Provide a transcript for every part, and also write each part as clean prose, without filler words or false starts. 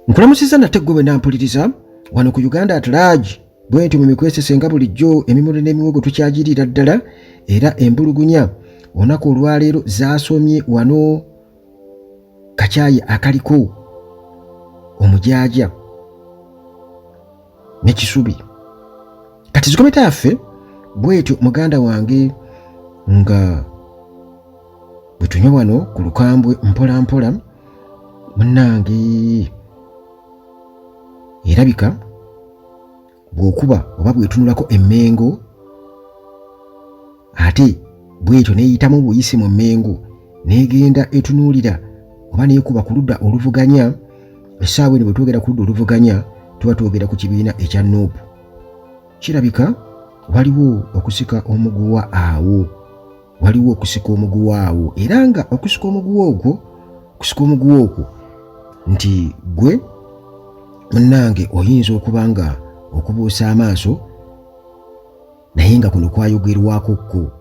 Nkulamusiza nate gwe nampuliriza wano ku Uganda at large bwenti mu mikwesesenga bulijjo emimuli n'emiwogo tukyagirira ddala era embulugunya olunaku olwaleero zaasomye wano kacaayi akaliko omujaaja n'ekisubi. Kati zikometa yaffe bwetyo muganda wange nga bwe tunywa wano ku lukambwe mpola mpola munnange erabika bw'okuba oba bwetunulako emmengo ate bwetyo neeyitamu buyisi mu mmengo neegenda etunuulira oba neekuba ku ludda oluvuganya. Essaawa eno bwe twogera ku ludda oluvuganya tuba twogera ku kibiina ekya Nuupu. Kirabika waliwo okusika omuguwa awo, waliwo okusika omuguwa awo era nga okusika omuguwa ogwo nti gwe munnange oyinza okuba nga okubuusa amaaso naye nga kuno kwayogerwakokko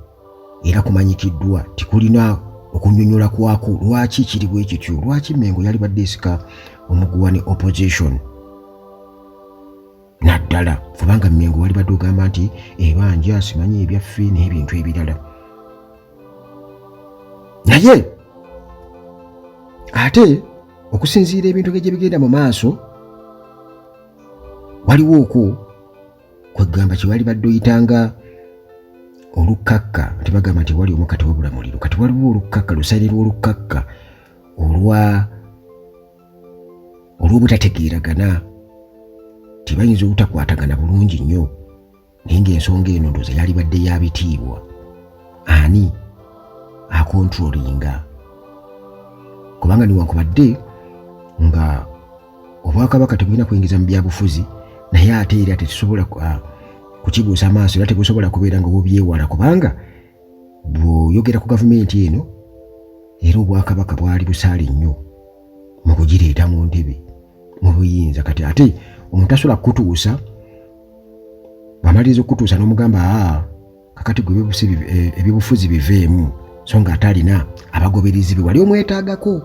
era kumanyikiddwa tikulina okunyonyola kwako lwaki kiri bwe kityo, lwaki Mmengo yali badde esika omuguwa ne opposition naddala kubanga Mmengo wali badde ogamba nti ebanja simanyi ebyaffe n'ebintu ebirala. Naye ate okusinziira ebintu gye bigenda mu maaso waliwo okwo kwegamba kye wali badde oyitanga olukakka tebagamba nti wali omu kati wabula muliro. Kati waliwo olukakka lusaire lw'olukakka olw'obutategeeragana tebayinza obutakwatagana bulungi nnyo naye ng'ensonga eno ndooza yali badde yabitiibwa ani akontrolinga kubanga niwankubadde nga obwakabaka tebulina kuyingiza mu byabufuzi naye ate era tetusobola kukibuusa amaaso era tebusobola kubeera nga obyewala kubanga bw'oyogera ku gavumenti eno era obwakabaka bwali busaale nnyo mu kugireeta mu ntebe mu buyinza. Kati ate omuntu asobola kukutuusa bw'amaliriza okukutuusa n'omugamba kakati gwe ebyobufuzi biveemu so nga ate alina abagoberezi be wali omwetaagako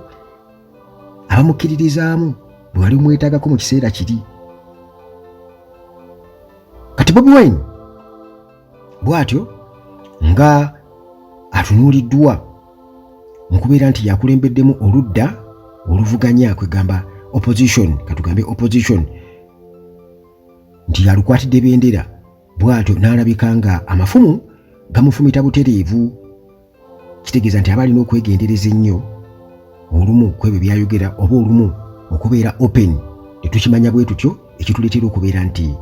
abamukkiririzaamu bwe wali omwetaagako mu kiseera kiri. Kati Bobi Wine bw'atyo nga atunuuliddwa mu kubeera nti yakulembeddemu oludda oluvuganya kwegamba opposition, katugambe opposition nti yalukwatidde bendera bw'atyo n'alabika nga amafumu gamufumita butereevu. Kitegeeza nti aba alina okwegendereza ennyo olumu ku ebyo byayogera oba olumu okubeera open tetukimanya bwe tutyo ekituleetera okubeera nti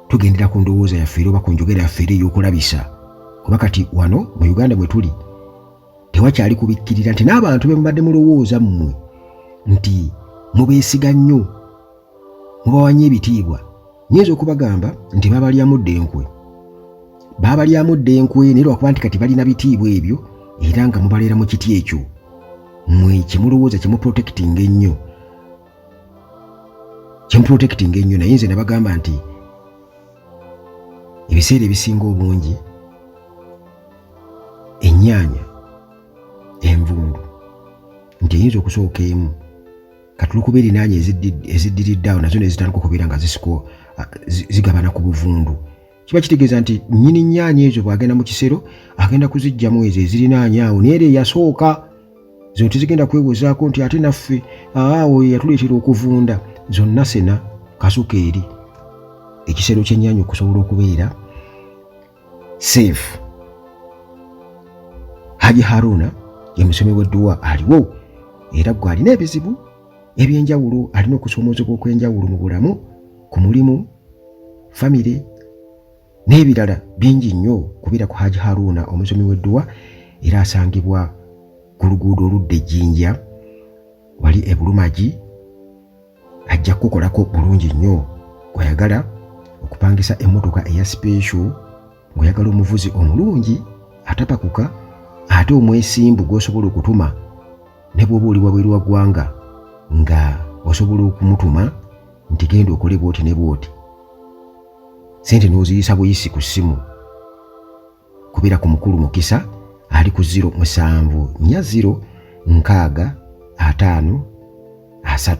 tugendera ku ndowooza yaffe oba ku njogera yaffe ey'okulabisa kuba kati wano mu Uganda mwe tuli tewakyali kubikkirira nti n'abantu be mubadde mulowooza mmwe nti mubeesiga nnyo mubawanya ebitiibwa nyinza okubagamba nti baabalyamudde enkwe naye lwakuba nti kati balina bitiibwa ebyo era nga mubaleera mu kiti ekyo mmwe kyemulowooza kyemuprotectinga ennyo naye nze nabagamba nti ebiseera ebisinga obungi ennyaanya envundu nti eyinza okusooka emu kati lukuba erinaanya eziddiridde awo nazo nezitandika okubeera nga zigabana ku buvundu kiba kitegeeza nti nnyini nnyaanya ezo bw'agenda mu kisero agenda kuziggyamu ezo ezirinaanya awo naye era eyasooka zino tezigenda kwewozaako nti ate naffe awo yatuleetera okuvunda zonna sena kasuka eri ekisero ky'ennyaanya okusobola okubeera safe. Haji Haruna ye musomi w'edduwa aliwo era gwe alina ebizibu ebyenjawulo alina okusomoozebwa okw'enjawulo mu bulamu ku mulimu famire n'ebirala bingi nnyo kubeera ku Haji Haruna omusomi w'edduwa era asangibwa ku luguudo oludda Ejjinja wali e Bulumagi. Ajja kukolako bulungi nnyo gw'ayagala okupangisa emmotoka eya special ng'oyagala omuvuzi omulungi atapakuka ate omwesimbu gw'osobola okutuma ne bw'oba oli wabweru wa ggwanga nga osobola okumutuma nti genda okole bwoti ne bwoti sente n'oziyisa buyisi ku ssimu kubeera ku mukulu Mukisa ali ku 0740655 3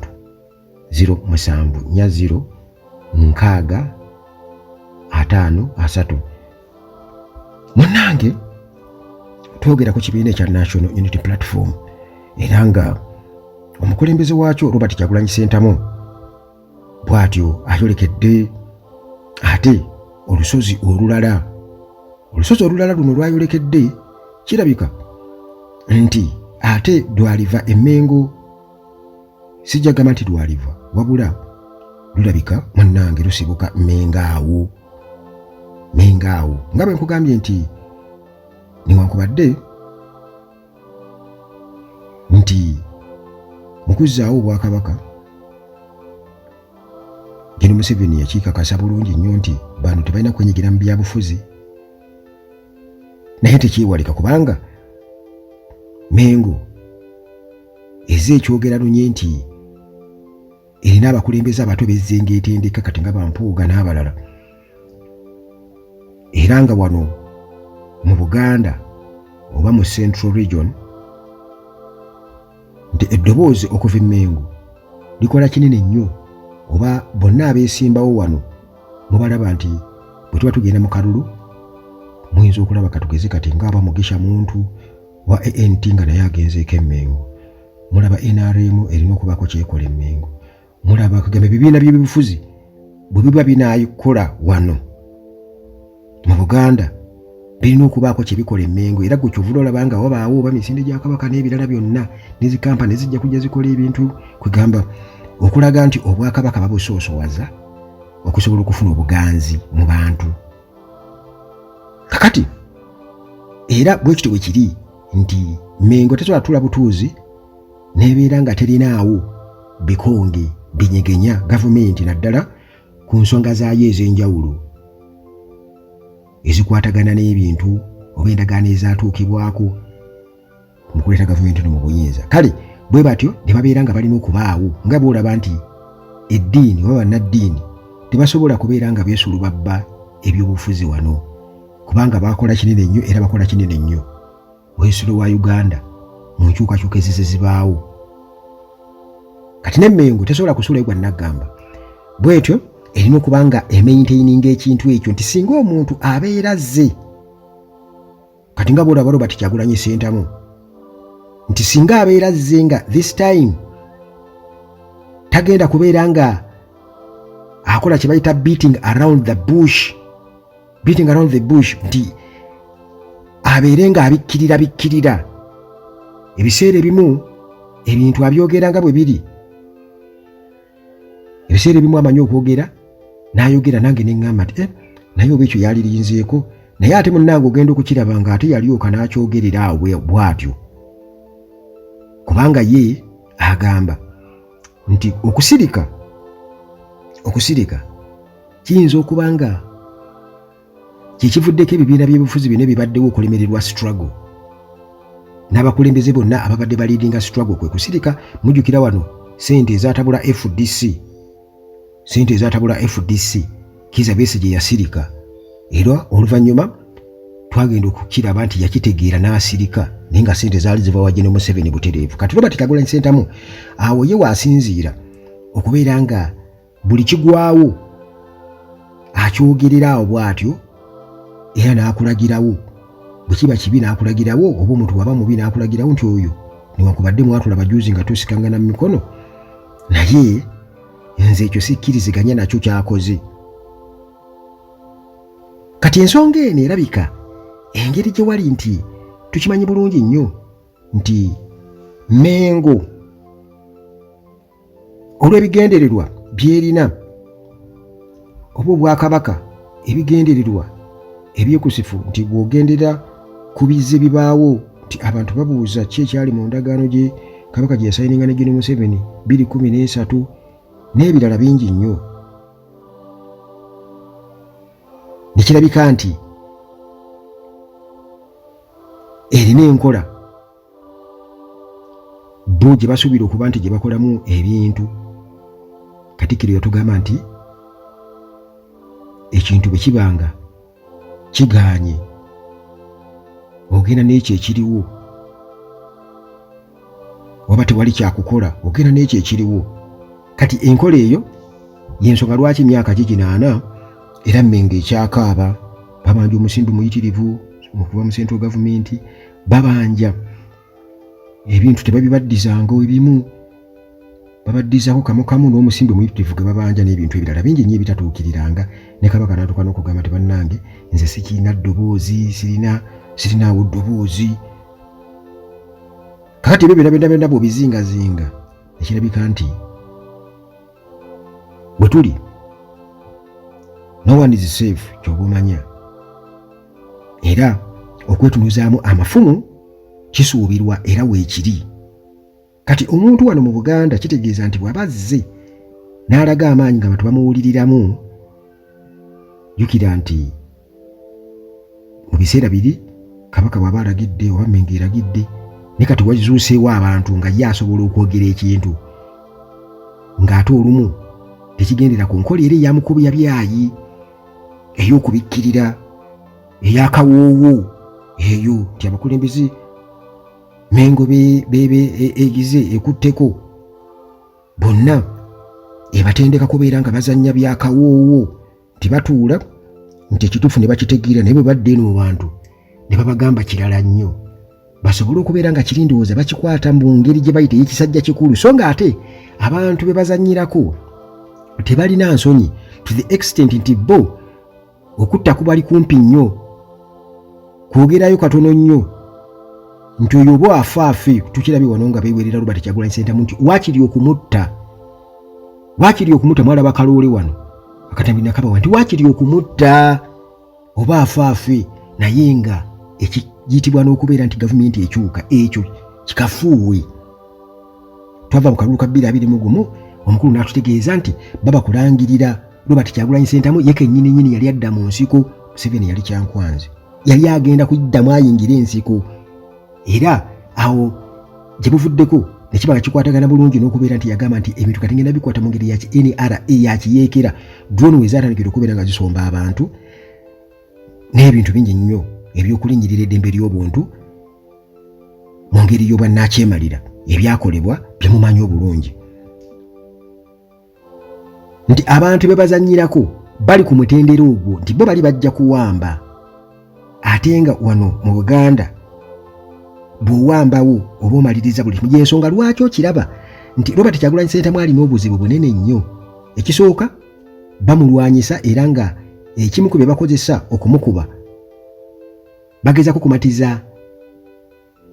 07406553. Munnange twogera ku kibiina ekya National Unity Platform era nga omukulembeze waakyo Robert Kyagulanyi Ssentamu bw'atyo ayolekedde ate olusozi olulala luno lwayolekedde kirabika nti ate Dwaliva Emmengo sijjagamba nti Dwaliva wabula lulabika munnange lusibuka Mengaawo nga bwe nkugambye nti newankubadde nti mu kuzzaawo obwakabaka Gen. Museveni yakiikakasa bulungi nnyo nti bano tebalina kwenyigira mu byabufuzi, naye tekiiwalika kubanga Mengo ezze ekyogera lunye nti erina abakulembeze abato bezzenga etendeka kati nga Bampuuga n'abalala, era nga wano mu Buganda oba mu Central Region nti eddoboozi okuva e Mengo likola kinene nnyo, oba bonna abeesimbawo wano mubalaba nti bwe tuba tugenda mu kalulu muyinza okulaba katugeze kati ng'aba Mugisha Muntu wa ANT nga naye agenzeeko e Mengo, mulaba NRM erina okubaako kyekola e Mengo, mulaba kugamba ebibiina by'ebibufuzi bwe biba binaakola wano mu Buganda birina okubaako kye bikola e Mengo, era gwe kyovula olaba nga wabaawo oba misinde gya Kabaka n'ebirala byonna n'ezikampani zijja kujja zikola ebintu kwegamba okulaga nti Obwakabaka babusoosowaza okusobola okufuna obuganzi mu bantu. Kakati era bwe kityo bwe kiri nti Mengo tesobola tula butuuzi n'ebeera nga terinaawo bikonge binyegenya gavumenti naddala ku nsonga zaayo ez'enjawulo ezikwatagana n'ebintu oba endagaano ezaatuukibwako mu kuleeta gavumenti no mu buyinza. Kale bwe batyo ne babeera nga balina okubaawo nga boolaba nti eddiini oba bannaddiini tebasobola kubeera nga beesulubabba ebyobufuzi wano kubanga bakola kinene nnyo era bakola kinene nnyo Wesilo wa Uganda mu nkyukakyuka ezize zibaawo. Kati ne Mengo tesobola kusula egwa nagamba bwetyo erina okuba nga emaintaininga ekintu ekyo nti singa omuntu abeera zze kati nga boolaba Robert Kyagulanyi Ssentamu nti singa abeera zze nga this time tagenda kubeera nga akola kye bayita beating around the bush nti abeere nga abikkirira ebiseera ebimu ebintu abyogera nga bwe biri, ebiseera ebimu amanyi okwogera n'ayogera nange ne ŋŋamba nti naye oba ekyo yalirinzeeko, naye ate munnange ogenda okukiraba nga ate yalyoka n'akyogerera awo bw'atyo kubanga ye agamba nti okusirika kiyinza okuba nga kyekivuddeko ebibiina by'ebifuzi bino ebibaddewo okulemererwa struggle n'abakulembeze bonna ababadde baliidinga struggle kwe kusirika. Mujjukira wano ssente ezaatabula FDC Kizza Besigye yasirika era oluvannyuma twagenda okukiraba nti yakitegeera n'asirika naye nga ssente zaali ziva wa Gen. Museveni butereevu. Kati Robert Kyagulanyi Ssentamu awo ye waasinziira okubeera nga buli kigwawo akyogerera awo bw'atyo era n'akulagirawo bwe kiba kibi n'akulagirawo oba omuntu waba mubi n'akulagirawo nti oyo newankubadde mwatulaba juzi nga tusikangana mu mikono naye nze ekyo sikkiriziganya nakyo kyakoze. Kati ensonga eno erabika engeri gye wali nti tukimanyi bulungi nnyo nti Mengo olw'ebigendererwa byerina oba Obwakabaka ebigendererwa ebyekusifu nti bw'ogendera ku bizze bibaawo nti abantu babuuza ki ekyali mu ndagaano gye Kabaka gye yasayininga ne Gen. Museveni 2013 n'ebirala bingi nnyo. Nekirabika nti erina enkola bo gye basuubira okuba nti gye bakolamu ebintu. Katikkiro yatugamba nti ekintu bwe kibanga kigaanye ogenda n'ekyo ekiriwo waba tewali kyakukola ogenda n'ekyo ekiriwo. kati enkola eyo yensonga lwaki emyaka giginaana era Mmengo ekyakaaba babanja omusimbi muyitirivu okuva mu central government babanja ebintu tebabibaddizanga ebimu babaddizaako kamu n'omusimbi muyitirivu ge babanja n'ebintu ebirala bingi nnyo ebitatuukiriranga ne Kabaka n'atuuka n'okugamba tebannange nze sikirina ddoboozi sirinaawo ddoboozi kakati ebyo byonna bw'obizingazinga ekirabika nti bwe tuli no one is safe ky'oba omanya era okwetunuzaamu amafumu kisuubirwa era weekiri kati omuntu wano mu Buganda kitegeeza nti bw'abazze n'alaga amaanyi nga bantu bamuwuliriramu jjukira nti mu biseera biri Kabaka bw'aba alagidde oba Mmengo eragidde ne kati wazuuseewo abantu nga ye asobola okwogera ekintu ng'ate olumu tekigendera ku nkola era eyamukubya byayi ey'okubikkirira ey'akawoowo eyo nti abakulembeze Mmengo egize ekutteko bonna ebatendeka kubeera nga bazannya byakawoowo nti batuula nti ekituufu ne bakitegeera naye bwe badde eno mu bantu ne babagamba kirala nnyo basobole okubeera nga kirindowooza bakikwata mu ngeri gye bayita ey'ekisajja kikulu so nga ate abantu be bazannyirako tebalina nsonyi to the extent nti bo okutta kubali kumpi nnyo kwogerayo katono nnyo nti oyo oba afaafe tukirabye wano nga beewerera Robert Kyagulanyi Ssentamu nti wakiri okumutta mwalaba Kaloole wano Akatambi Nakabawa nti wakiri okumutta oba afaafe naye nga ekiyitibwa n'okubeera nti gavumenti ekyuka ekyo kikafuuwe twava mu kalulu ka 2021 omukulu n'atutegeeza nti baba kulangirira Robert Kyagulanyi Ssentamu ye kennyini yali adda mu nsiko Museveni yali kyankwanzi yali agenda kuddamu ayingira ensiko era awo gye buvuddeko ne kiba nga kikwatagana bulungi n'okubeera nti yagamba nti ebintu kati ngenda bikwata mu ngeri ya NRA yakiyeekera drone we zaatandikira okubeera nga zisomba abantu n'ebintu bingi nnyo ebyokulinnyirira eddembe ly'obuntu mu ngeri y'obwannakyemalira ebyakolebwa bye mumanyi obulungi nti abantu be bazannyirako bali ku mutendera ogwo nti bo bali bajja kuwamba ate nga wano mu Buganda bw'owambawo oba omaliriza buli kimu y'ensonga lwaki okiraba nti Robert Kyagulanyi Ssentamu alina obuzibu bunene nnyo ekisooka bamulwanyisa era nga ekimu ku bye bakozesa okumukuba bagezaako kumatiza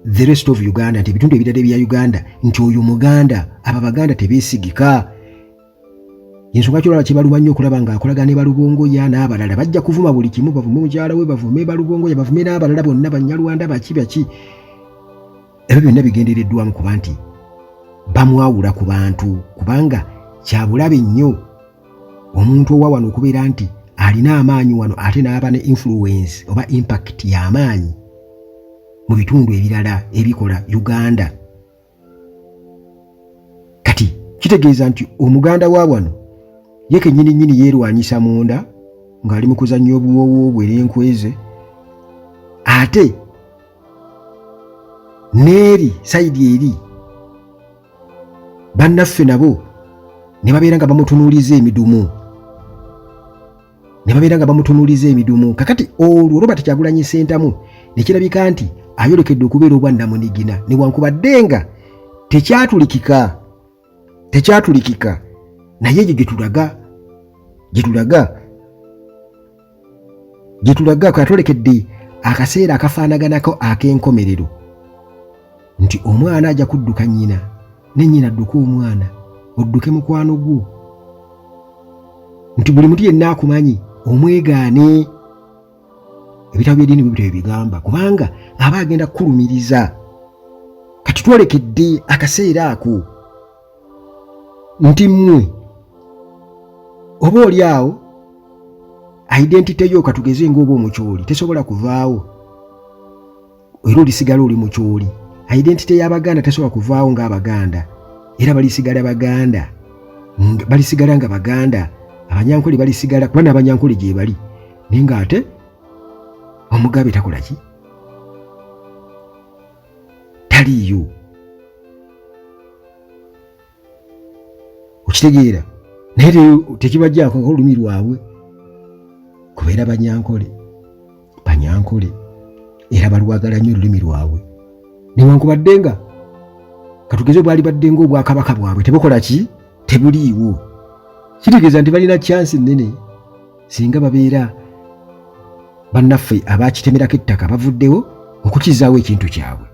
the rest of Uganda nti ebitundu ebirala ebya Uganda nti oyo Muganda aba Baganda tebeesigika ensonga kyolala kyebaluma nnyo okulaba ng'akolagana ne Balubongoya n'abalala bajja kuvuma buli kimu bavume mukyala we bavume Balubongoya bavume n'abalala bonna Banyarwanda baki ebyo byonna bigendereddwamu kuba nti bamwawula ku bantu kubanga kyabulabe nnyo omuntu owa wano okubeera nti alina amaanyi wano ate n'aba ne influence oba impact y'amaanyi mu bitundu ebirala ebikola Uganda kati kitegeeza nti Omuganda wa wano ye kennyini yeerwanyisa munda ng'ali mu kuzannya obuwoowo n'enkweze ate neeri sayidi eri bannaffe nabo ne babeera nga bamutunuuliza emidumu kakati olwo Robert Kyagulanyi Ssentamu ne kirabika nti ayolekedde okubeera obwannamunigina newankubadde nga tekyatulikika naye egyo gyetulaga katwolekedde akaseera akafaanaganako ak'enkomerero nti omwana ajja kudduka nnyina ne nnyina adduke omwana odduke mukwano gwo nti buli muntu yenna akumanyi omwegaane ebitabo by'eddiini bwe bityo bigamba kubanga aba agenda kukulumiriza kati twolekedde akaseera ako nti mmwe oba oli awo identite yo katugeze ng'oba omukyoli tesobola kuvaawo era olisigala oli mukyoli identite y'Abaganda tesobola kuvaawo ng'Abaganda era balisigala nga Baganda Abanyankole balisigala kuba n'Abanyankole gye bali naye ng'ate Omugabe takola ki taliyo okitegeera naye tekibajjaako olulimi lwabwe kubeera banyankole era balwagala nnyo olulimi lwabwe newankubadde nga katugeze bwali badde nga obwakabaka bwabwe tebukola ki tebuliiwo kitegeeza nti balina chansi nnene singa babeera bannaffe abakitemerako ettaka bavuddewo okukizaawo ekintu kyabwe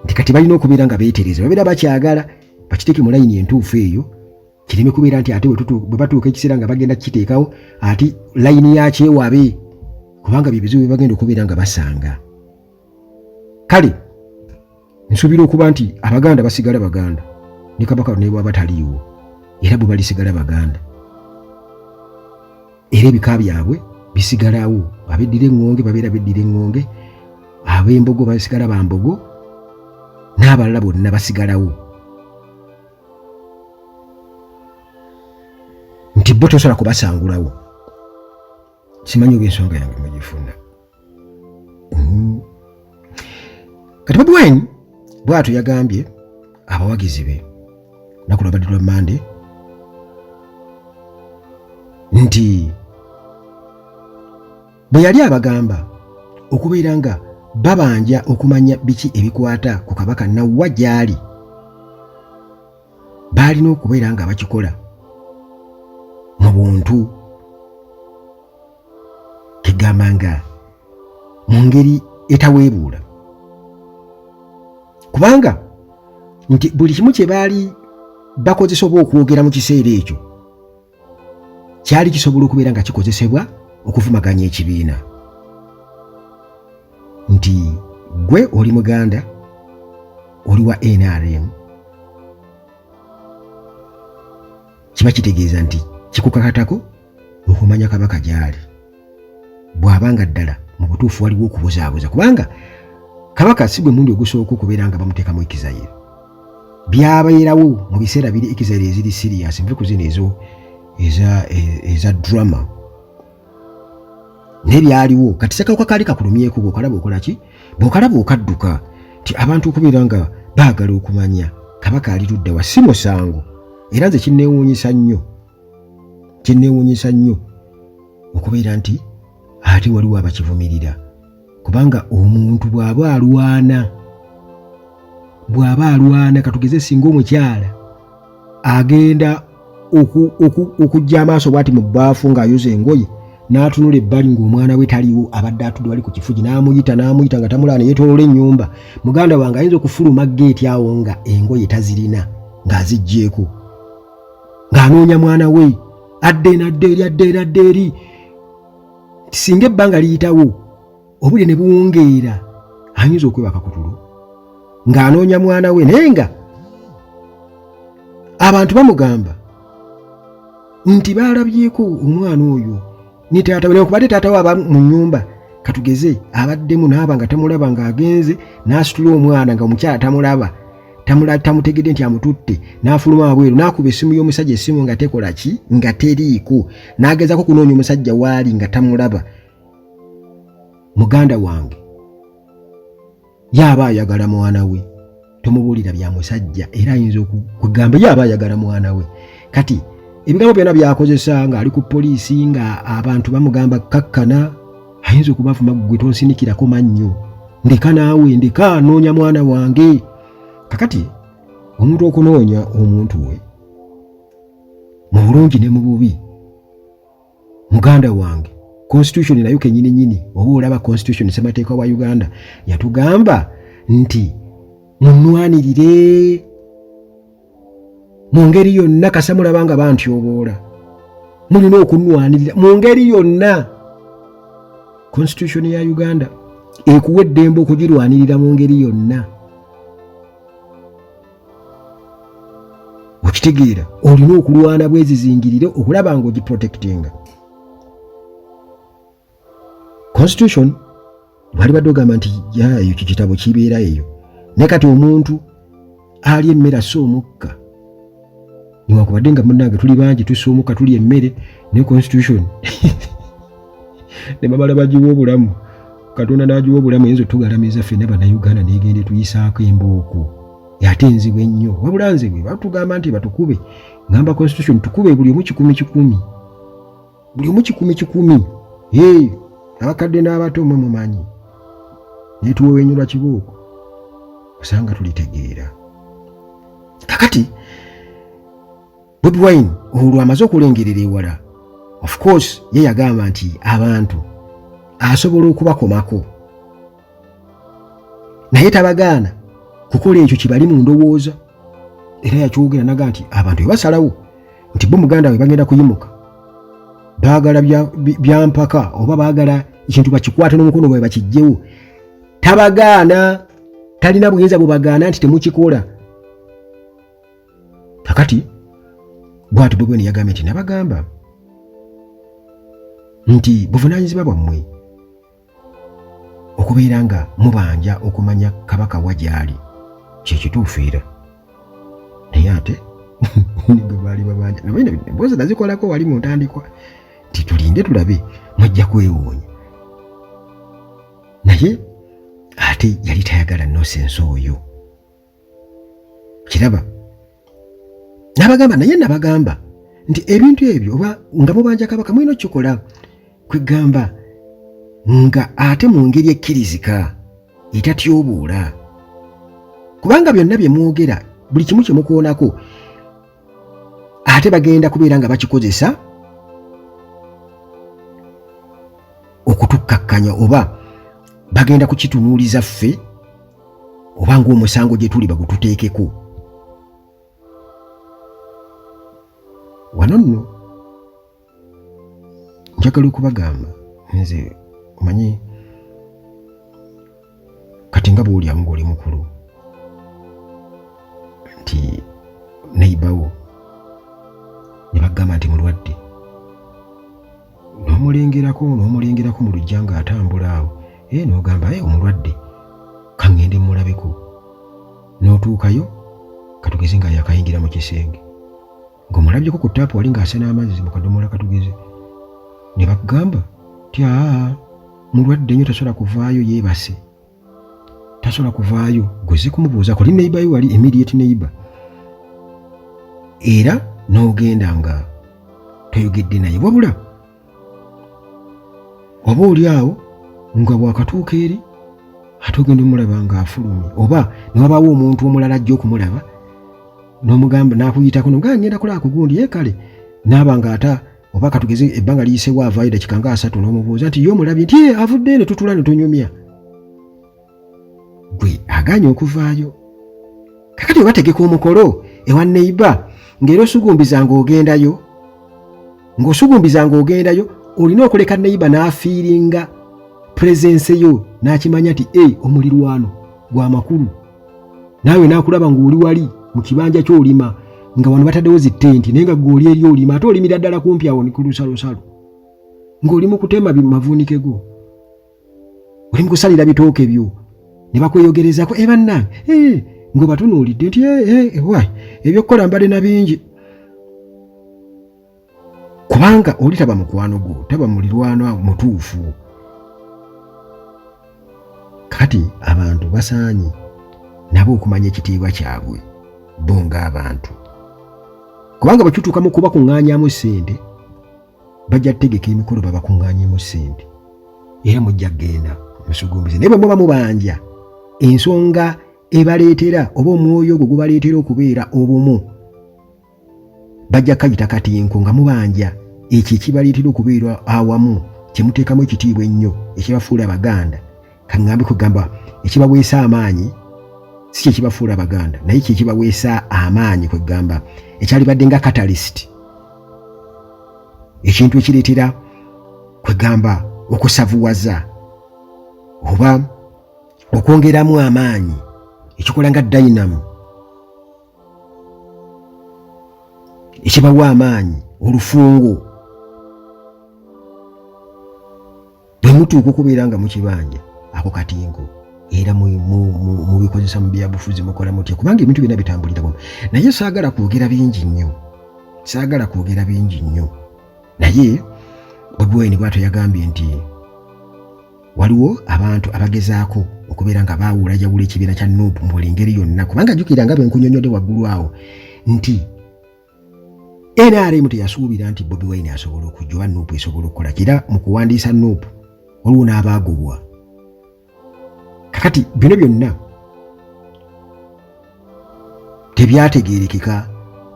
nti kati balina okubeera nga beetereza babeera bakyagala bakiteeke mu layini entuufu eyo kireme kubeera nti ate bwe batuuka ekiseera nga bagenda kukiteekawo ati layini yakyewabe kubanga byebizibu bye bagenda okubeera nga basanga. Kale nsuubira okuba nti abaganda basigala baganda ne kabaka ne bwaba taliiwo era bwe balisigala baganda era ebika byabwe bisigalawo abeddira eŋŋonge babeera beddira eŋŋonge ab'embogo basigala bambogo n'abalala bonna basigalawo nti bo tosobola kubasangulawo. Simanyi oba ensonga yange mugifuna. Kati Bobi Wine bw'atyo yagambye abawagizi be naku lwabadde lwa Mande nti bwe yali abagamba okubeera nga babanja okumanya biki ebikwata ku kabaka nawwa gy'ali baalina okubeera nga bakikola mu buntu kigamba nga mu ngeri etaweebuula kubanga nti buli kimu kye baali bakozesa oba okwogera mu kiseera ekyo kyali kisobola okubeera nga kikozesebwa okuvumaganya ekibiina nti gwe oli muganda oli wa NRM kiba kitegeeza nti kikukakatako okumanya kabaka gy'ali bw'abanga ddala mu butuufu waliwo okubuzaabuza kubanga kabaka si gwe mundi ogusooka okubeera nga bamuteekamu ekizayiro byabeerawo mu biseera biri ekizayiro eziri sirias nve ku zino ezo eza drama n'ebyaliwo kati sekawuka kaali kakulumyeko bw'okalaba okola ki bw'okalaba okadduka nti abantu okubeera nga baagala okumanya kabaka ali ludda wa si musango era nze kinneewuunyisa nnyo okubeera nti ate waliwo abakivumirira kubanga omuntu bw'aba alwana katugeze singa omukyala agenda okujja amaaso bwati mu bbaafu ng'ayoza engoye n'atunula ebbali ng'omwana we taliwo abadde atudde wali ku kifugi n'amuyita nga tamulaba ne yeetooloola ennyumba muganda wange ayinza okufuluma geeti awo nga engoye tazirina ng'aziggyeko ng'anoonya mwana we adde eri singa ebbanga liyitawo obudde ne buwungeera ayinza okwebaka ku tulo ng'anoonya mwana we naye nga abantu bamugamba nti baalabyeko omwana oyo ni taata we kubadde taata we aba mu nnyumba katugeze abaddemu n'aba nga tamulaba ng'agenze n'asitula omwana nga omukyala tamutegedde nti amututte n'afuluma wabweru n'akuba essimu y'omusajja essimu nga tekola ki nga teriiko n'agezaako kunoonya omusajja waali nga tamulaba muganda wange yaaba ayagala mwana we tomubuulira bya musajja era ayinza okugamba yaaba ayagala mwana we kati ebigambo byonna byakozesa ng'ali ku poliisi nga abantu bamugamba kakkana ayinza okubavuma gwe tonsinikirako mannyo ndeka naawe ndeka noonya mwana wange kakati omuntu okunoonya omuntu we mu bulungi ne mu bubi muganda wange constitution nayo kennyini oba olaba constitution ssemateeka wa Uganda yatugamba nti munwanirire mu ngeri yonna kasamulaba nga bantyoboola mulina okunwanirira mu ngeri yonna constitution ya Uganda ekuwa eddembe okugirwanirira mu ngeri yonna okitegeera olina okulwana bwezizingirire okulaba nga ogiprotectinga constitution wali badde ogamba nti ekyo kitabo kibeera eyo naye kati omuntu ali emmere assa omukka niwankubadde nga munnange tuli bangi tussa omukka tuli emmere ne constitution ne bamala bagiwa obulamu katonda n'agiwa obulamu eyinza otugalamiza ffenna bannayuganda negende tuyisaako embooko yatenziwe nnyo wabula nze bwe batugamba nti batukube ngamba constitution tukube buli omu 10 buli omu 10 abakadde n'abato mwe mumanyi naye tuwewenyulwa kibooko osanga tulitegeera. Kakati Bobi Wine olwo amaze okulengerera ewala, of course ye yagamba nti abantu asobola okubakomako naye tabagaana kukola ekyo kibali mu ndowooza, era yakyogera naga nti abantu bebasalawo nti bo muganda we bagenda kuyimuka baagala byampaka oba baagala ekintu bakikwate n'omukono gwe bakijjewo, tabagaana, talina buyinza bubagaana nti temukikola. Kakati bw'ati Bobi Wine yagambye nti nabagamba nti buvunaanyizibwa bwammwe okubeera nga mubanja okumanya kabaka wagyali kyekituufu era naye ate bwe baali babanja emboozi nazikolako wali mu ntandikwa nti tulinde tulabe mwajja kwewoonya, naye ate yali tayagala nosensi oyo kiraba nabagamba, naye nabagamba nti ebintu ebyo oba nga mubanja kabaka mulina okukikola kwegamba nga ate mu ngeri ekkirizika etatyobuula, kubanga byonna bye mwogera buli kimu kye mukoonako ate bagenda kubeera nga bakikozesa okutukkakkanya oba bagenda kukitunuuliza ffe oba ng'omusango gye tuli bagututeekeko. Wano nno njagala okubagamba nze omanyi kati nga bw'olyamu ng'oli mukulu nti neibawo ne bagamba nti mulwadde n'omulengerako mu lujja ng'atambula awo n'ogamba omulwadde kaŋŋende mulabeko, n'otuukayo katugeze nga yakayingira mu kisenge ng'omulabyeko ku taapu wali ng'asena amazzi mu kadomola katugeze, ne bagamba ti mulwadde nnyo tasobola kuvaayo, yeebase tasobola kuvaayo. Gwezze kumubuuza kuli neighbor yo wali immediate neighbor era n'ogenda nga toyogedde naye, wabula oba oli awo nga bwakatuuka eri ate ogenda omulaba ng'afulumye, oba ne wabaawo omuntu omulala ajja okumulaba n'omugamba n'akuyitako ng'agenda kulaako gundi kale n'aba ng'ata oba katugeze ebbanga liyisewo avaayo dakika nga 3 n'omubuuza nti ye omulabye nti avudde ne tutula ne tunyumya, gwe aganye okuvaayo. Kakati bategeka omukolo ewa neighbor ng'era osugumbizanga ogendayo olina okuleka neighbor n'afiiringa presence yo n'akimanya nti omulirwano gwa makulu, naawe n'akulaba ng'oli wali mu kibanja ky'olima nga wano bataddewo zitenti naye nga gw'oli eri olima ate olimira ddala kumpi awo ni ku lusalosalo ng'oli mu kutema mavuunike go, oli mu kusalira bitooke byo ne bakweyogerezako bannange ng'obatunuulidde nti ebyokukola mbadde na bingi, kubanga oli taba mukwano gwo, taba mulirwano mutuufu. Kati abantu basaanye nabo okumanya ekitiibwa kyabwe bo ng'abantu, kubanga bwe kituuka mu kubakuŋŋaanyaamu ssente bajja kutegeka emikolo babakuŋŋaanyeemu ssente era mujja kgenda musugumbize, naye bwe muba mubanja ensonga ebaleetera oba omwoyo ogwo gubaleetera okubeera obumu bajja kayita katinko nga mubanja ekyo ekibaleetera okubeera awamu kyemuteekamu ekitiibwa ennyo ekibafuula abaganda. Kaŋŋambe kugamba ekibaweesa amaanyi si kye kibafuula abaganda naye kye kibaweesa amaanyi kwegamba ekyalibadde nga catalyst, ekintu ekireetera kwegamba okusavuwaza oba okwongeramu amaanyi, ekikola nga dynamo ekibawa amaanyi, olufungo bwe mutuuka okubeera nga mukibanja ako katingo era mubikozesa mu byabufuzi mukola mutya, kubanga ebintu byonna bitambulira buno. Naye saagala kwogera bingi nnyo, naye Bobi Wine bw'atyo yagambye nti waliwo abantu abagezaako okubeera nga baawulajawula ekibiina kya Nuupu mu buli ngeri yonna, kubanga jjukira nga bwe nkunyonnyodde waggulu awo nti NRM teyasuubira nti Bobi Wine asobola okujja oba Nuupu esobola okukola kira mu kuwandiisa Nuupu waliwo n'abaagobwa. Kakati bino byonna tebyategeerekeka,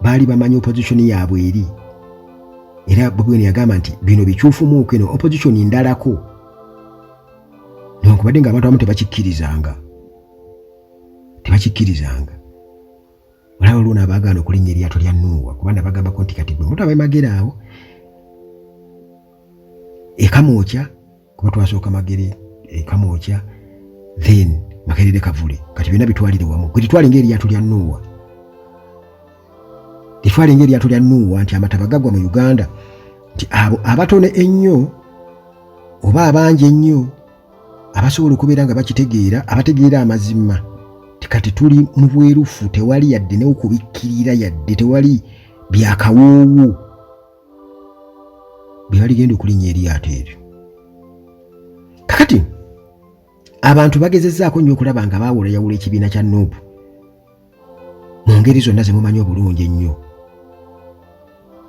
baali bamanyi opozitioni yaabwe eri, era Bobi Wine yagamba nti bino bikyufu muuku eno opozitioni ndalako, newankubadde ng'abantu abamu tebakikkirizanga. Olaba olwo n'abaagaana okulinnya eryato lya Nuuwa, kubanga bagambako nti kati bwe mutu ab'emagere awo ekamwokya, kuba twasooka magere ekamwokya, then Makerere Kavule, kati byonna bitwalire wamu. Kwe litwale ng'eryato lya Nuuwa, litwale ng'eryato lya Nuuwa nti amataba gagwa mu Uganda, nti abo abatone ennyo oba abangi ennyo abasobola okubeera nga bakitegeera, abategeera amazima, kati tuli mu bwerufu, tewali yadde n'okubikkirira, yadde tewali byakawoowo bye baligenda okulinnya eryato eryo. Kakati abantu bagezezzaako nnyo okulaba nga baawulayawula ekibiina kya Nuupu mu ngeri zonna ze mumanyi obulungi ennyo,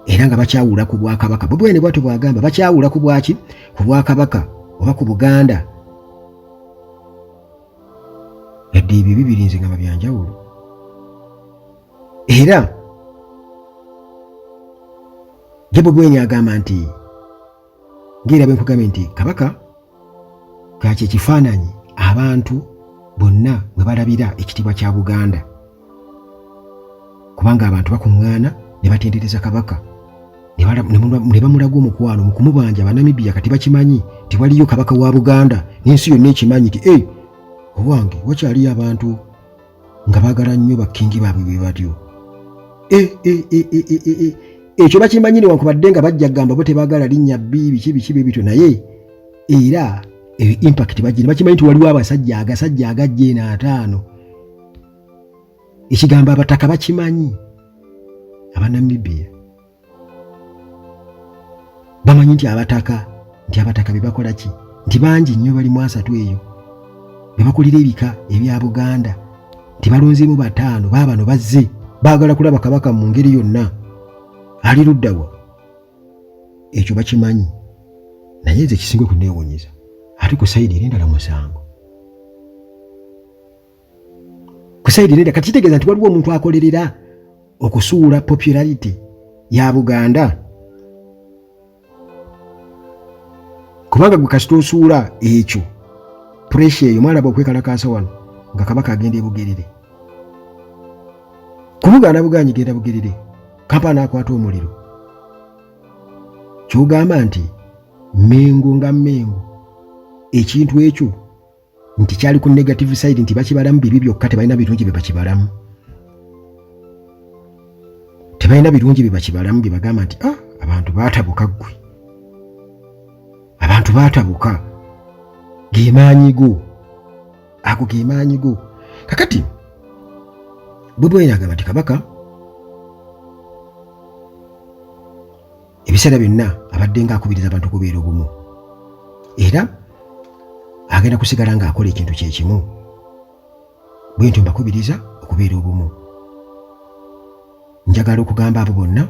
era nga bakyawula ku Bwakabaka. Bobi Wine bw'atyo bw'agamba, bakyawula ku bwaki? Ku Bwakabaka oba ku Buganda. Yadde ebyo bibiri nze nga byanjawulo. Era ye Bobi Wine agamba nti ng'era bwe nkugambye nti Kabaka kakye kifaananyi abantu bonna bwe balabira ekitiibwa kya Buganda, kubanga abantu bakuŋŋaana ne batendereza Kabaka ne bamulaga omukwano mu kumubanja Abanamibia. Kati bakimanyi nti waliyo Kabaka wa Buganda, n'ensi yonna ekimanyi nti owange wakyaliyo abantu nga baagala nnyo bakkingi baabwe bwe batyo. Ekyo bakimanyi newankubadde nga bajja kugamba bo tebaagala linnya biki bityo, naye era impact bagina bakimanyi nti waliwo agasajja agajja eno 5. Ekigambo abataka bakimanyi, Abanamibia bamanyi nti abataka be bakola ki, nti bangi nnyo bali mu 3 eyo be bakulira ebika ebya Buganda, nti balonzeemu 5 baabano bazze baagala kulaba Kabaka mu ngeri yonna ali luddawa. Ekyo bakimanyi, naye nze kisinga okuneewuunyiza ate ku sayidi eri endala musango. Ku sayidi eri kati kitegeeza nti waliwo omuntu akolerera okusuula popularity ya Buganda, kubanga gwe kasita osuula ekyo pressure eyo mwalaba okwekalakaasa wano nga Kabaka agenda ebugerere, kumugaana buganyi genda bugerere, Kampala akwata omuliro. Kyogamba nti Mengo nga Mengo ekintu ekyo nti kyali ku negative side, nti bakibalamu bibi byokka, tebalina birungi bye bakibalamu, tebalina birungi bye bakibalamu bye bagamba nti abantu baatabuka ggwe, abantu baatabuka, ago gemaanyigo. Kakati Bobi Wine agamba nti Kabaka ebiseera byonna abadde nga akubiriza abantu okubeera obumu, era agenda kusigala ng'akola ekintu kye kimu, bwe ntyo mbakubiriza okubeera obumu. Njagala okugamba abo bonna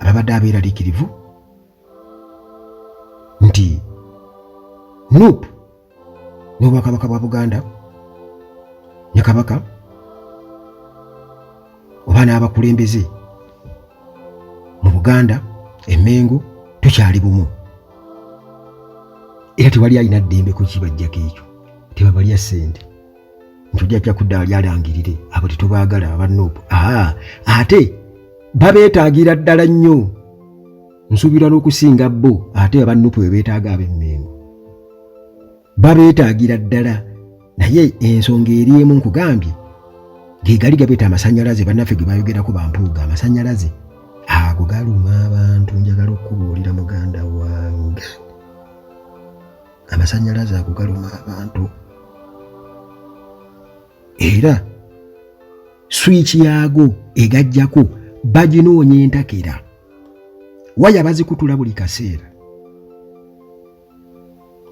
ababadde abeeraliikirivu nti Nuupu n'Obwakabaka bwa Buganda ne Kabaka oba n'abakulembeze mu Buganda Emengo tukyali bumu, era tewali alina ddembe ku kibajjako ekyo, tebabalya ssente nti ojja kudda alyalangirire abo tetubaagala aba Nuupu. Ate babeetaagira ddala nnyo, nsuubira n'okusinga bo ate aba Nuupu bwe beetaaga ab'Emmengo, babeetaagira ddala. Naye ensonga eri emu nkugambye, ge gali gabeeta amasannyalaze, bannaffe ge bayogerako bampuuga, amasannyalaze ago galuma abantu. Njagala okubuulira muganda wange, amasannyalaze ago galuma abantu, era swiki yaago egajjako baginoonya entakera, waya bazikutula buli kaseera,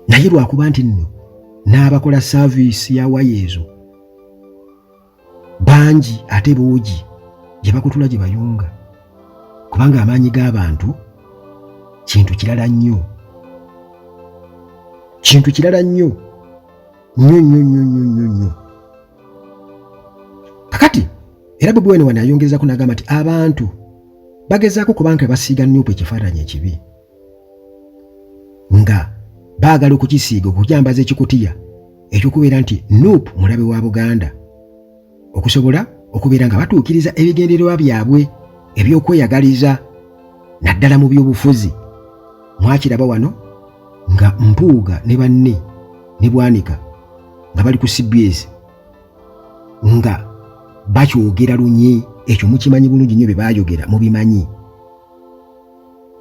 naye lwakuba nti nno n'abakola service ya wayezo bangi ate boogi gye bakutula gye bayunga, kubanga amaanyi g'abantu kintu kirala nnyo, kintu kirala nnyo nnyo. Kakati era Bobi Wine wano ayongezaako n'agamba nti abantu bagezaako kubanga basiiga Nuupu ekifaananyi ekibi nga baagala okukisiiga okukyambaza ekikutiya ekyokubeera nti Nuupu mulabe wa Buganda, okusobola okubeera nga batuukiriza ebigendererwa byabwe ebyokweyagaliza naddala mu by'obufuzi. Mwakiraba wano nga Mpuuga ne banne ne Bwanika nga bali ku CBS nga bakyogera lunye, ekyo mukimanyi bulungi nnyo bye baayogera mubimanyi.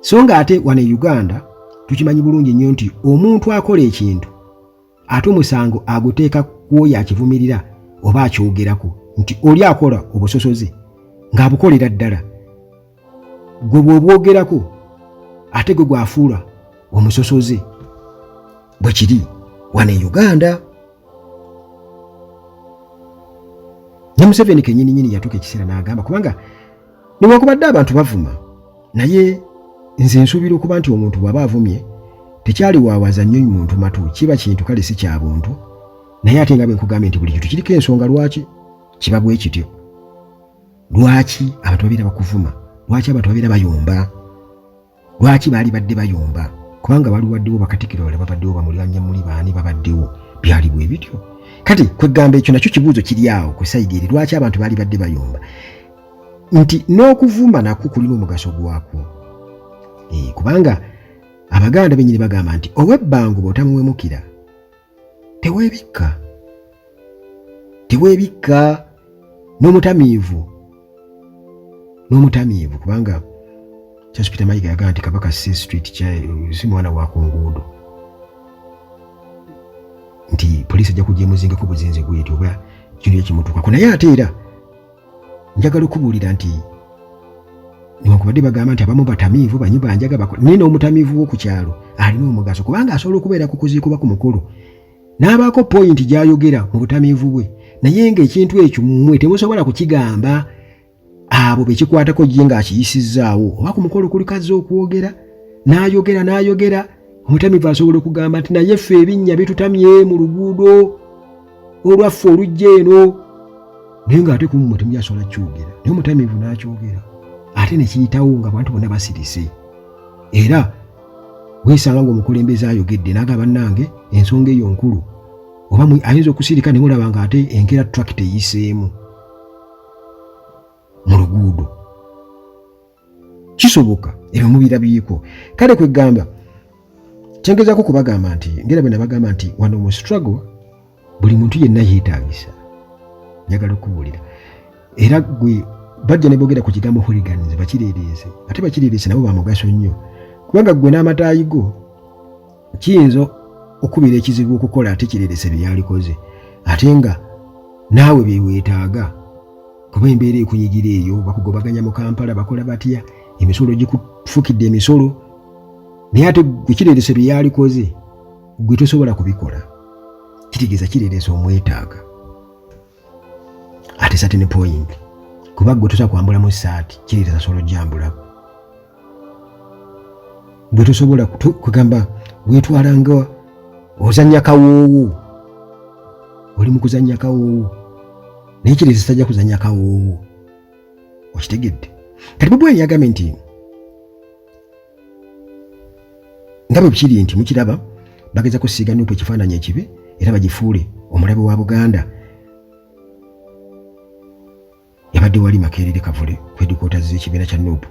So nga ate wano e Uganda tukimanyi bulungi nnyo nti omuntu akola ekintu ate omusango aguteeka kwoyo akivumirira oba akyogerako nti oli akola obusosoze ng'abukolera ddala, gwe bw'obwogerako ate gwe gwafuula omusosoze. Bwe kiri wano e Uganda. Ne Museveni kennyini yatuuka ekiseera n'agamba, kubanga newankubadde abantu bavuma, naye nze nsuubira okuba nti omuntu bw'aba avumye tekyali waawaza nnyo muntu matu, kiba kintu kale si kya buntu, naye ate nga bwe nkugambye nti buli kintu kiriko ensonga lwaki kiba bwe kityo. Lwaki abantu babeera bakuvuma? Lwaki abantu babeera bayomba? Lwaki baali badde bayomba? Kubanga bali waddewo bakatikiro bale babaddewo bamulyanyi muli baani babaddewo, byali bwe bityo. Kati kwegamba ekyo nakyo kibuuzo kiri awo ku sayidi eri, lwaki abantu baali badde bayomba? Nti n'okuvuma nakwo kulina omugaso gwakwo. Kubanga Abaganda bennyini bagamba nti ow'ebbango bw'otamuwemukira teweebikka n'omutamiivu, kubanga Charles Peter Mayiga yagamba nti Kabaka C Street si mwana wa ku nguudo, nti poliisi ajja kujja emuzingako buzinzi bwetyo oba kintu ekimutuukako. Naye ate era njagala okubuulira nti newankubadde bagamba nti abamu batamiivu banyi banjaga naye n'omutamiivu w'oku kyalo alina omugaso, kubanga asobola okubeera ku kuziiko oba ku mukolo n'abaako poyinti gy'ayogera mu butamiivu bwe, naye ng'ekintu ekyo mmwe temusobola kukigamba abo bekikwatako gye ng'akiyisizzaawo, oba ku mukolo kuli kazze okwogera n'ayogera omutamiivu asobola okugamba nti naye ffe ebinnya bitutamye mu luguudo olwaffe olujja eno, naye ng'ate ku mmwe temulyasobola kyogera, naye omutamiivu n'akyogera ate ne kiyitawo nga abantu bonna basirise. Era weesanga ng'omukulembeze ayogedde n'agamba bannange ensonga eyo nkulu, oba ayinza okusirika ne mulaba ng'ate enkera tractor eyiseemu mu luguudo. Kisoboka ebyo mubirabyeko. Kale kwegamba kyengezaako kubagamba nti ngera bwe nabagamba nti wano mu struggle buli muntu yenna yeetaagisa, njagala okubuulira. Era gwe bajja ne boogera ku kigambo hooligans bakireereese, ate bakireereese nabo bamugaso nnyo, kubanga gwe n'amataayi go kiyinza okubeera ekizibu okukola ate kireereese bye yalikoze, ate nga naawe bye weetaaga kuba embeera ekunyigira eyo, bakugobaganya mu Kampala bakola batya, emisolo gikufukidde emisolo, naye ate gwe kireereese bye yalikoze gwe tosobola kubikola, kitegeeza kireereese omwetaaga. Ate sate ne point kuba gwe tosobola kwambulamu essaati, kireereese asobola ojjambulako. Gwe tosobola kugamba weetwala nga ozannya kawoowo, oli mu kuzannya kawoowo, naye kireereese tajja kuzannya kawoowo. Okitegedde? Kati Bobi Wine yagambye nti nga bwe kiri nti mukiraba bageza kusiiga Nuupu ekifaananyi ekibi era bagifuule omulabe wa Buganda. Yabadde wali Makerere Kavule kwedikoota z'ekibiina kya Nuupu.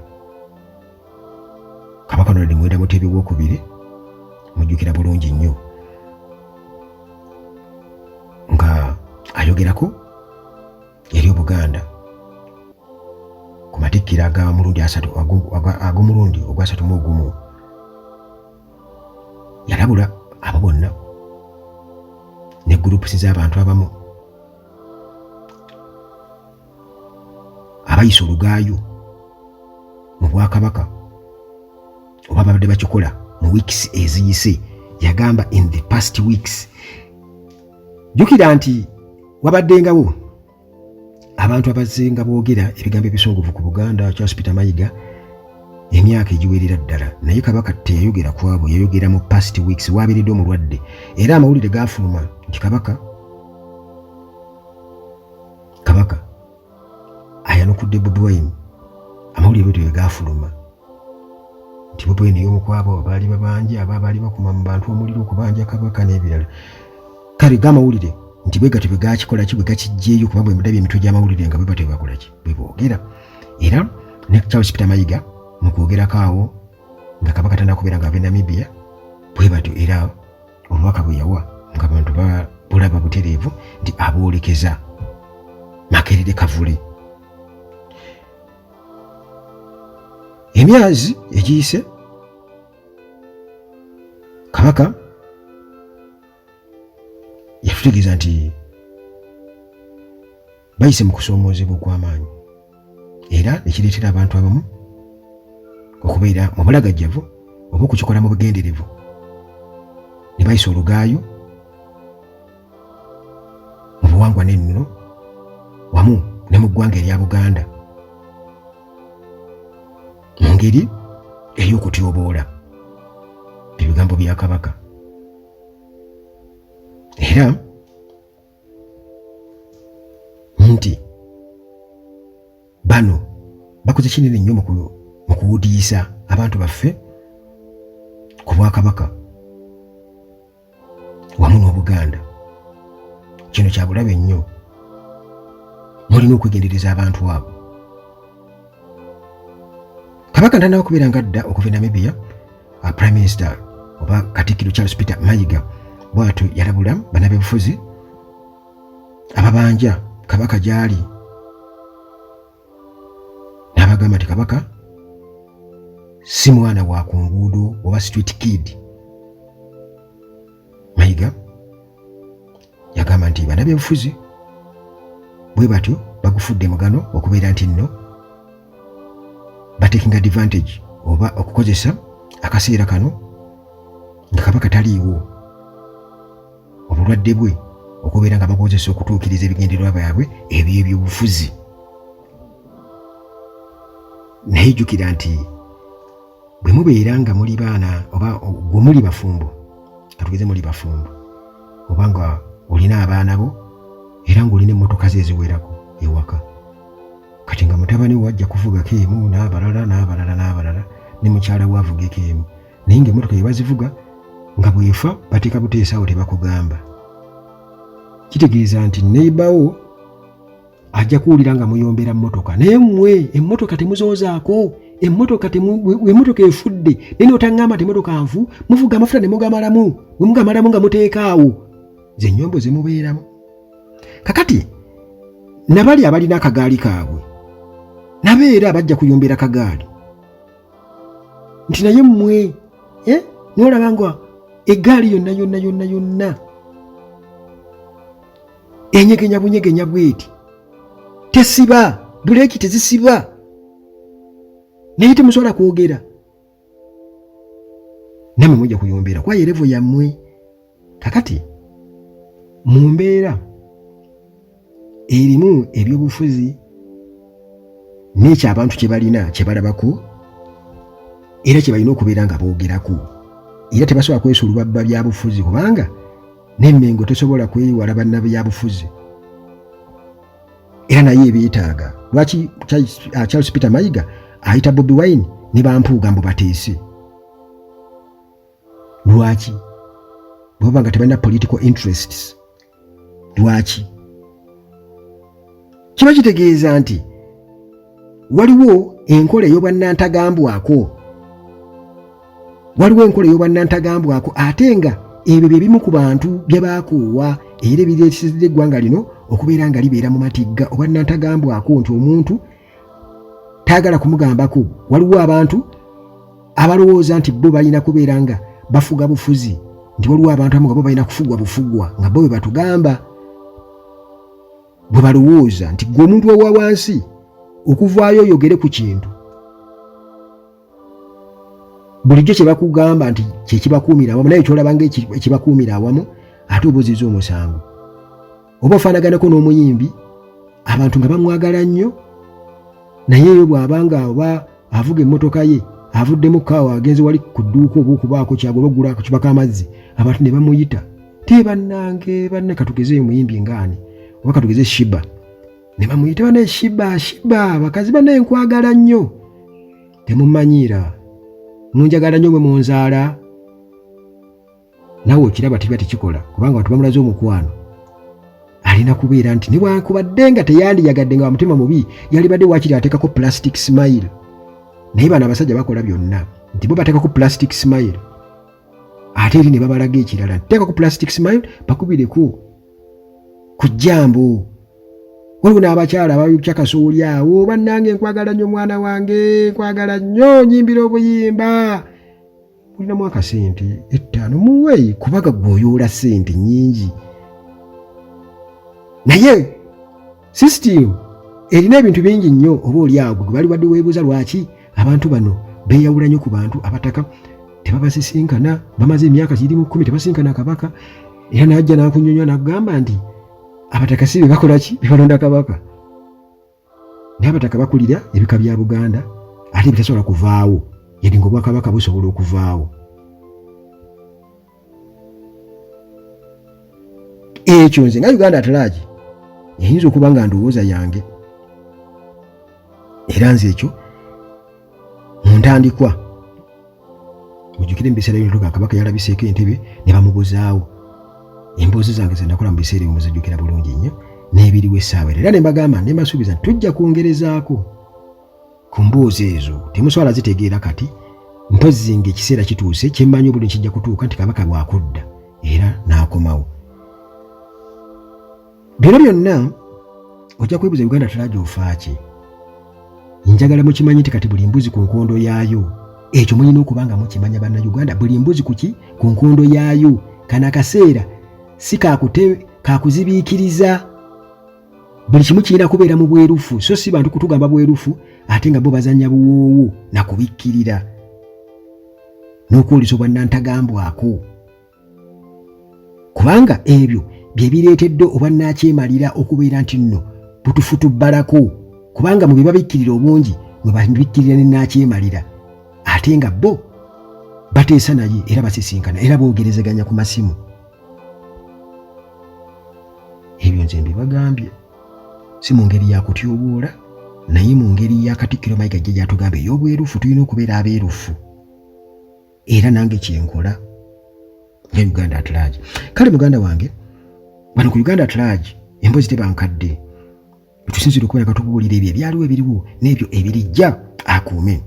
Kabaka Ronald Muwenda Mutebi II mujjukira bulungi nnyo nga ayogerako eri Obuganda ku matikkiro ag'omulundi ogwa-31 yalabula abo bonna ne gurupusi z'abantu abamu abayisa olugaayo mu Bwakabaka oba babadde bakikola mu weeks eziyise. Yagamba in the past weeks jjukira nti wabaddengawo abantu abazenga boogera ebigambo ebisongovu ku Buganda. Charles Peter Mayiga emyaka egiwerera ddala, naye Kabaka teyayogera ku abo, yayogera mu past weeks waabiridde omulwadde, era amawulire gaafuluma nti Kabaka ayanukudde Bobi Wine. Amawulire bwe gaafuluma nti Bobi Wine y'omukwabo baali babanja abaali bakuma mu bantu omuliro okubanja Kabaka n'ebirala. Kale gamawulire nti bwe gatyo bwe gakikola ki, bwe gakijjeeyo, kuba bwe mudabye emitwe gy'amawulire nga bwe batyo bakola ki, bwe boogera. Era ne Charles Peter Mayiga mu kwogerako awo nga Kabaka tannakubeera ng'ava e Namibia, bwe batyo era obubaka bwe yawa nga bantu bulaba butereevu nti aboolekeza Makerere Kavule. Emyezi egiyise Kabaka yatutegeeza nti bayise mu kusoomoozebwa okw'amaanyi, era ekireetera abantu abamu okubeera mu bulagajjavu oba okukikola mu bugenderevu, ne bayisa olugaayo mu buwangwa n'ennono wamu ne mu ggwanga erya Buganda mu ngeri ey'okutyoboola ebigambo bya Kabaka. Era nti bano bakoze kinene nnyo mu kuwudiisa abantu baffe ku Bwakabaka wamu n'Obuganda. Kino kya bulabe nnyo, mulina okwegendereza abantu abo. Kabaka ntannaba kubeera nga adda okuva e Namibia, Prime Minister oba Katikkiro Charles Peter Mayiga bw'atyo yalabula bannabyabufuzi ababanja Kabaka gy'ali, n'abagamba nti Kabaka si mwana wa ku nguudo oba street kid. Mayiga yagamba nti bannabyabufuzi bwe batyo bagufudde mugano okubeera nti nno taking advantage oba okukozesa akaseera kano nga Kabaka taliiwo, obulwadde bwe okubeera nga bakozesa okutuukiriza ebigendererwa byabwe eby'ebyobufuzi. Naye jjukira nti bwe mubeera nga muli baana oba gwe muli bafumbo, katugeze muli bafumbo, oba nga olina abaana bo era ng'olina emmotoka ze eziwerako ewaka, kati nga mutabani we wajja kuvugako emu n'abalala ne mukyala we avugeko emu, naye ng'emmotoka ye bazivuga nga bwefa bateeka buteesaawo tebakugamba. Kitegeeza nti neighbour ajja kuwulira nga muyombera mmotoka, naye mmwe emmotoka temuzoozaako, emmotoka efudde naye n'otaŋŋamba temmotoka nfu, muvuga amafuta ne mugamalamu, bwe mugamalamu nga muteekaawo, ze nnyombo ze mubeeramu. Kakati nabali abalina akagaali kaabwe nabeera bajja kuyombera kagaali nti naye mmwe n'olaba nga eggaali yonna enyegenya bunyegenya bweti, tesiba buleeki, tezisiba, naye temusobola kwogera, nammwe mujja kuyombera kwa yerevo yammwe. Kakati mu mbeera erimu ebyobufuzi n'ekyo abantu kye balina kye balabako era kye balina okubeera nga boogerako, era tebasobola kwesa olubabba byabufuzi kubanga n'emmengo tesobola kweyiwala bannabyabufuzi, era naye ebyetaaga. Lwaki Charles Peter Mayiga ayita Bobi Wine ne bampuuga mbu bateese? Lwaki? Bw'oba nga tebalina political interests. Lwaki? Kiba kitegeeza nti waliwo enkola ey'obwannantagambwako, ate nga ebyo bye bimu ku bantu bye baakoowa era ebireetesezza eggwanga lino okubeera nga libeera mu matigga. Obwannantagambwako nti omuntu taagala kumugambako. Waliwo abantu abalowooza nti bo balina kubeera nga bafuga bufuzi, nti waliwo abantu abamu nga bo balina kufugwa bufugwa nga bo bwe batugamba, bwe balowooza nti gwe omuntu owa wansi okuvaayo oyogere ku kintu bulijjo kye bakugamba nti kye kibakuumira awamu, naye kyolaba nga ekibakuumira awamu ate obuziza omusango. oba ofaanaganako n'omuyimbi abantu nga bamwagala nnyo, naye eyo bw'abanga oba avuga emmotoka ye avuddemu kaawa agenze wali ku dduuka oba okubaako kyagula ogula akacupa k'amazzi, abantu ne bamuyita bannange banne katugeze omuyimbi ngaani oba katugeze Shiba, ne bamuyita banne Shiba bakazi banne nkwagala nnyo, temumanyiira munjagala nnyo bwe munzaala. Nawe okiraba tiba tekikola kubanga abantu bamulaze omukwano. Alina kubeera nti ne bwakubadde nga teyandiyagadde nga mutima mubi yalibadde wakiri ateekako plastic smile. Naye bano abasajja bakola byonna nti bo bateekako plastic smile ate eri ne babalaga ekirala teekako plastic smile bakubireko ku jjambo. Waliwo n'abakyala abayukya kasooli awo, bannange nkwagala nnyo mwana wange, nkwagala nnyo, nyimbira obuyimba. Mulinamu akasente 5 muwe kubaga gwoyoola ssente nnyingi. Naye system erina ebintu bingi nnyo oba oli awo gwe bali wadde weebuuza lwaki abantu bano beeyawula nnyo ku bantu abataka tebabasisinkana, bamaze emyaka 10 tebasinkana kabaka. Era n'ajja n'akunnyonnyola n'akugamba nti abataka si be bakola ki bebalonda kabaka. Naye abataka bakulira ebika bya Buganda ate bitasobola kuvaawo yadde ng'obwakabaka busobola okuvaawo. Ekyo nze nga Uganda at large eyinza okuba nga ndowooza yange, era nze ekyo mu ntandikwa mujjukire mu biseera by'entuga kabaka yalabiseeko entebe ne bamubuzaawo. Emboozi zange ze nakola mu biseera ebyo muzijjukira bulungi nnyo n'ebiriwo essaawa era ne mbagamba ne mbasuubiza nti tujja kwongerezaako ku mboozi ezo. Temusobola zitegeera kati, mpozzi ng'ekiseera kituuse kyemmanyi obulungi kijja kutuuka nti kabaka bw'akudda era n'akomawo. Bino byonna ojja kwebuuza Uganda tulage ofa ki? Njagala mukimanyi nti kati buli mbuzi ku nkondo yaayo. Ekyo mulina okuba nga mukimanya bannayuganda, buli mbuzi ku nkondo yaayo. Kano akaseera si kakuzibiikiriza, buli kimu kirina kubeera mu bwerufu, so si bantu kutugamba bwerufu ate nga bo bazanya buwoowo na kubikkirira n'okwolesa obwannantagambwako, kubanga ebyo bye bireetedde obwannakyemalira okubeera nti nno butufutubbalako, kubanga mu bye babikkirira obungi mwe babikkirira ne nakyemalira ate nga bo bateesa naye era basisinkana era boogerezeganya ku masimu. Ebyo nze mbibagambye si mu ngeri ya kutyoboola naye mu ngeri ya Katikkiro Mayiga gye gyatugamba ey'obwerufu tulina okubeera abeerufu, era nange kyenkola nga Uganda at large. Kale muganda wange bano ku Uganda at large emboozi tebankadde, tusinzira okubeera nga tubuulira ebyo ebyaliwo ebiriwo n'ebyo ebirijja akuume.